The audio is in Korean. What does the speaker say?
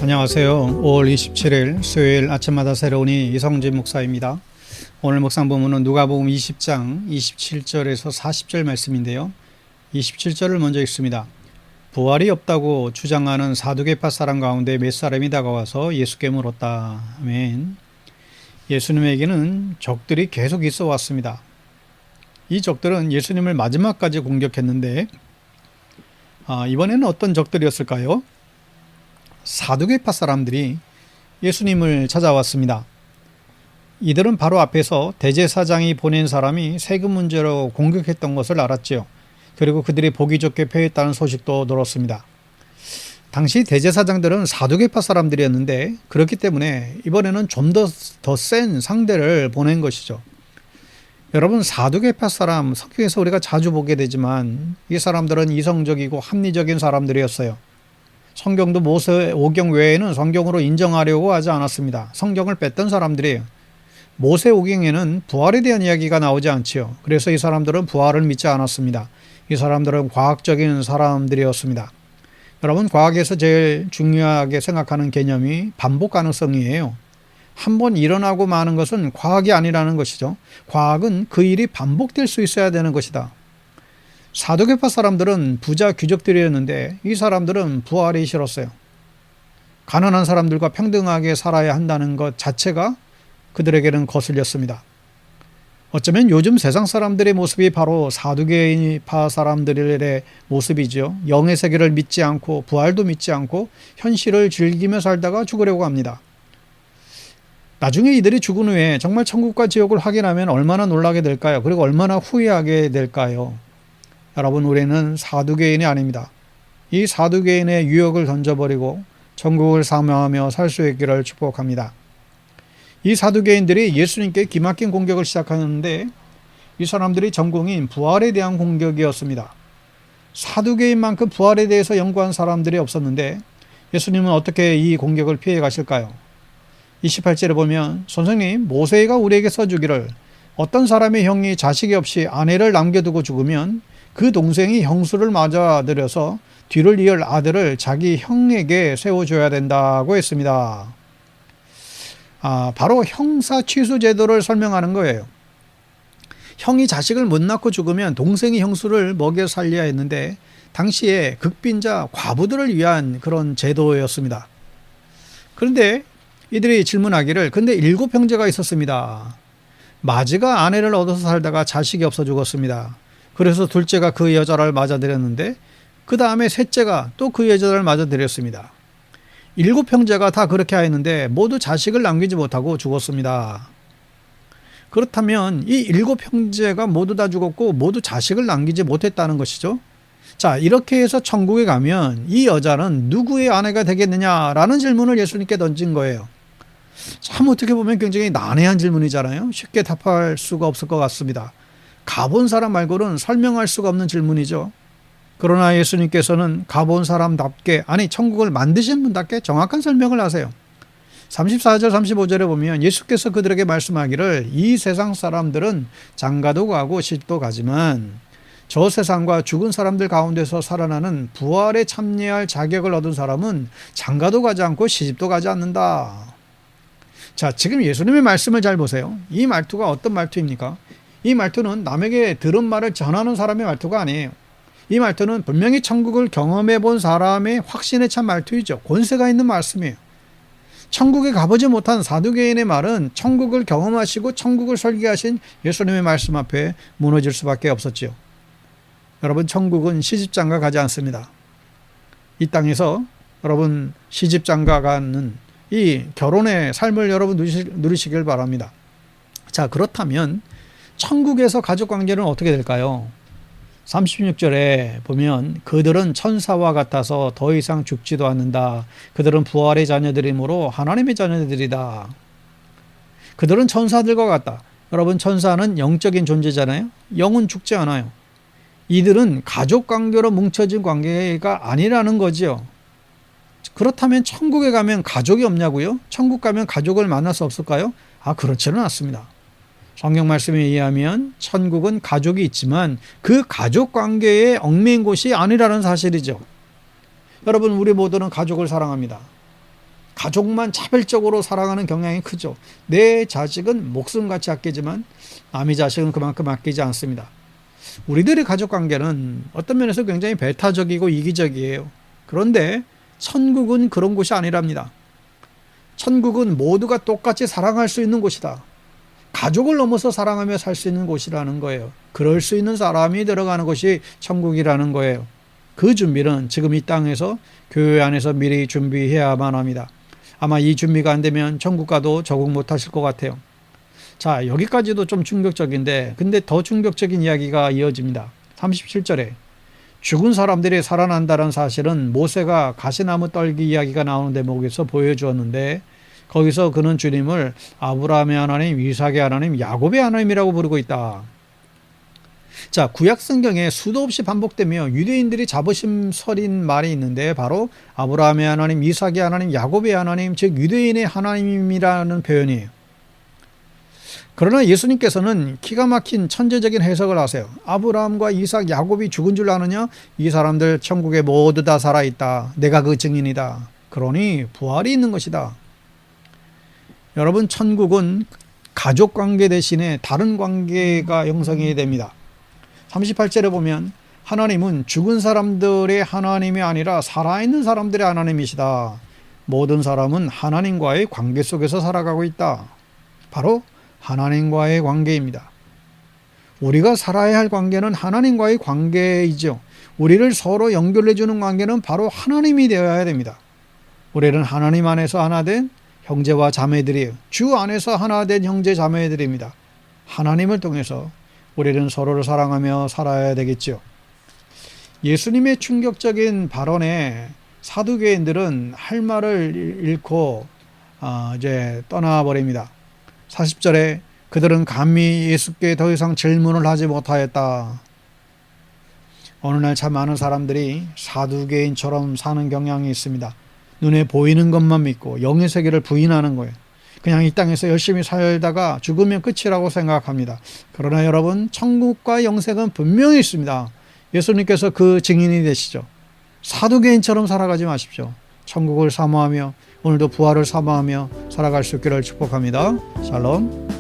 안녕하세요. 5월 27일 수요일 아침마다 새로운 이성진 목사입니다. 오늘 묵상 본문은 누가복음 20장 27절에서 40절 말씀인데요. 27절을 먼저 읽습니다. 부활이 없다고 주장하는 사두개파 사람 가운데 몇 사람이 다가와서 예수께 물었다. 아멘. 예수님에게는 적들이 계속 있어 왔습니다. 이 적들은 예수님을 마지막까지 공격했는데 이번에는 어떤 적들이었을까요? 사두개파 사람들이 예수님을 찾아왔습니다. 이들은 바로 앞에서 대제사장이 보낸 사람이 세금 문제로 공격했던 것을 알았지요. 그리고 그들이 보기 좋게 패했다는 소식도 들었습니다. 당시 대제사장들은 사두개파 사람들이었는데 그렇기 때문에 이번에는 좀 더 센 상대를 보낸 것이죠. 여러분, 사두개파 사람 성경에서 우리가 자주 보게 되지만 이 사람들은 이성적이고 합리적인 사람들이었어요. 성경도 모세오경 외에는 성경으로 인정하려고 하지 않았습니다. 성경을 뺐던 사람들이에요. 모세오경에는 부활에 대한 이야기가 나오지 않지요. 그래서 이 사람들은 부활을 믿지 않았습니다. 이 사람들은 과학적인 사람들이었습니다. 여러분, 과학에서 제일 중요하게 생각하는 개념이 반복 가능성이에요. 한번 일어나고 마는 것은 과학이 아니라는 것이죠. 과학은 그 일이 반복될 수 있어야 되는 것이다. 사두개파 사람들은 부자 귀족들이었는데 이 사람들은 부활이 싫었어요. 가난한 사람들과 평등하게 살아야 한다는 것 자체가 그들에게는 거슬렸습니다. 어쩌면 요즘 세상 사람들의 모습이 바로 사두개파 사람들의 모습이죠. 영의 세계를 믿지 않고 부활도 믿지 않고 현실을 즐기며 살다가 죽으려고 합니다. 나중에 이들이 죽은 후에 정말 천국과 지옥을 확인하면 얼마나 놀라게 될까요? 그리고 얼마나 후회하게 될까요? 여러분, 우리는 사두개인이 아닙니다. 이 사두개인의 유혹을 던져버리고 천국을 사모하며 살 수 있기를 축복합니다. 이 사두개인들이 예수님께 기막힌 공격을 시작하는데 이 사람들이 전공인 부활에 대한 공격이었습니다. 사두개인만큼 부활에 대해서 연구한 사람들이 없었는데 예수님은 어떻게 이 공격을 피해 가실까요? 28절에 보면 선생님, 모세가 우리에게 써주기를 어떤 사람의 형이 자식이 없이 아내를 남겨두고 죽으면 그 동생이 형수를 맞아들여서 뒤를 이을 아들을 자기 형에게 세워줘야 된다고 했습니다. 바로 형사 취수 제도를 설명하는 거예요. 형이 자식을 못 낳고 죽으면 동생이 형수를 먹여 살려야 했는데 당시에 극빈자 과부들을 위한 그런 제도였습니다. 그런데 이들이 질문하기를 근데 7 형제가 있었습니다. 마지가 아내를 얻어서 살다가 자식이 없어 죽었습니다. 그래서 둘째가 그 여자를 맞아들였는데 그 다음에 셋째가 또 그 여자를 맞아들였습니다. 7 형제가 다 그렇게 하였는데 모두 자식을 남기지 못하고 죽었습니다. 그렇다면 이 7 형제가 모두 다 죽었고 모두 자식을 남기지 못했다는 것이죠. 자, 이렇게 해서 천국에 가면 이 여자는 누구의 아내가 되겠느냐라는 질문을 예수님께 던진 거예요. 참 어떻게 보면 굉장히 난해한 질문이잖아요. 쉽게 답할 수가 없을 것 같습니다. 가본 사람 말고는 설명할 수가 없는 질문이죠. 그러나 예수님께서는 가본 사람답게, 아니 천국을 만드신 분답게 정확한 설명을 하세요. 34절 35절에 보면 예수께서 그들에게 말씀하기를 이 세상 사람들은 장가도 가고 시집도 가지만 저 세상과 죽은 사람들 가운데서 살아나는 부활에 참여할 자격을 얻은 사람은 장가도 가지 않고 시집도 가지 않는다. 자, 지금 예수님의 말씀을 잘 보세요. 이 말투가 어떤 말투입니까? 이 말투는 남에게 들은 말을 전하는 사람의 말투가 아니에요. 이 말투는 분명히 천국을 경험해 본 사람의 확신에 찬 말투이죠. 권세가 있는 말씀이에요. 천국에 가보지 못한 사두개인의 말은 천국을 경험하시고 천국을 설계하신 예수님의 말씀 앞에 무너질 수밖에 없었지요. 여러분, 천국은 시집장가 가지 않습니다. 이 땅에서 여러분 시집장가 가는 이 결혼의 삶을 여러분 누리시길 바랍니다. 자, 그렇다면 천국에서 가족관계는 어떻게 될까요? 36절에 보면 그들은 천사와 같아서 더 이상 죽지도 않는다. 그들은 부활의 자녀들이므로 하나님의 자녀들이다. 그들은 천사들과 같다. 여러분, 천사는 영적인 존재잖아요. 영은 죽지 않아요. 이들은 가족관계로 뭉쳐진 관계가 아니라는 거지요. 그렇다면 천국에 가면 가족이 없냐고요? 천국 가면 가족을 만날 수 없을까요? 그렇지는 않습니다. 성경 말씀에 의하면 천국은 가족이 있지만 그 가족 관계에 얽매인 곳이 아니라는 사실이죠. 여러분, 우리 모두는 가족을 사랑합니다. 가족만 차별적으로 살아가는 경향이 크죠. 내 자식은 목숨같이 아끼지만 남의 자식은 그만큼 아끼지 않습니다. 우리들의 가족관계는 어떤 면에서 굉장히 배타적이고 이기적이에요. 그런데 천국은 그런 곳이 아니랍니다. 천국은 모두가 똑같이 사랑할 수 있는 곳이다. 가족을 넘어서 사랑하며 살 수 있는 곳이라는 거예요. 그럴 수 있는 사람이 들어가는 곳이 천국이라는 거예요. 그 준비는 지금 이 땅에서 교회 안에서 미리 준비해야만 합니다. 아마 이 준비가 안 되면 천국 가도 적응 못 하실 것 같아요. 자, 여기까지도 좀 충격적인데, 근데 더 충격적인 이야기가 이어집니다. 37절에 죽은 사람들이 살아난다는 사실은 모세가 가시나무 떨기 이야기가 나오는 대목에서 보여주었는데, 거기서 그는 주님을 아브라함의 하나님, 이삭의 하나님, 야곱의 하나님이라고 부르고 있다. 자, 구약 성경에 수도 없이 반복되며 유대인들이 자부심 서린 말이 있는데, 바로 아브라함의 하나님, 이삭의 하나님, 야곱의 하나님, 즉 유대인의 하나님이라는 표현이에요. 그러나 예수님께서는 기가 막힌 천재적인 해석을 하세요. 아브라함과 이삭, 야곱이 죽은 줄 아느냐? 이 사람들 천국에 모두 다 살아있다. 내가 그 증인이다. 그러니 부활이 있는 것이다. 여러분, 천국은 가족관계 대신에 다른 관계가 형성이 됩니다. 38절에 보면 하나님은 죽은 사람들의 하나님이 아니라 살아있는 사람들의 하나님이시다. 모든 사람은 하나님과의 관계 속에서 살아가고 있다. 바로 하나님과의 관계입니다. 우리가 살아야 할 관계는 하나님과의 관계이죠. 우리를 서로 연결해주는 관계는 바로 하나님이 되어야 됩니다. 우리는 하나님 안에서 하나 된 형제와 자매들이에요. 주 안에서 하나 된 형제 자매들입니다. 하나님을 통해서 우리는 서로를 사랑하며 살아야 되겠죠. 예수님의 충격적인 발언에 사두개인들은 할 말을 잃고 이제 떠나버립니다. 40절에 그들은 감히 예수께 더 이상 질문을 하지 못하였다. 어느 날 참 많은 사람들이 사두개인처럼 사는 경향이 있습니다. 눈에 보이는 것만 믿고 영의 세계를 부인하는 거예요. 그냥 이 땅에서 열심히 살다가 죽으면 끝이라고 생각합니다. 그러나 여러분, 천국과 영생은 분명히 있습니다. 예수님께서 그 증인이 되시죠. 사두개인처럼 살아가지 마십시오. 천국을 사모하며 오늘도 부활을 사모하며 살아갈 수 있기를 축복합니다. 샬롬.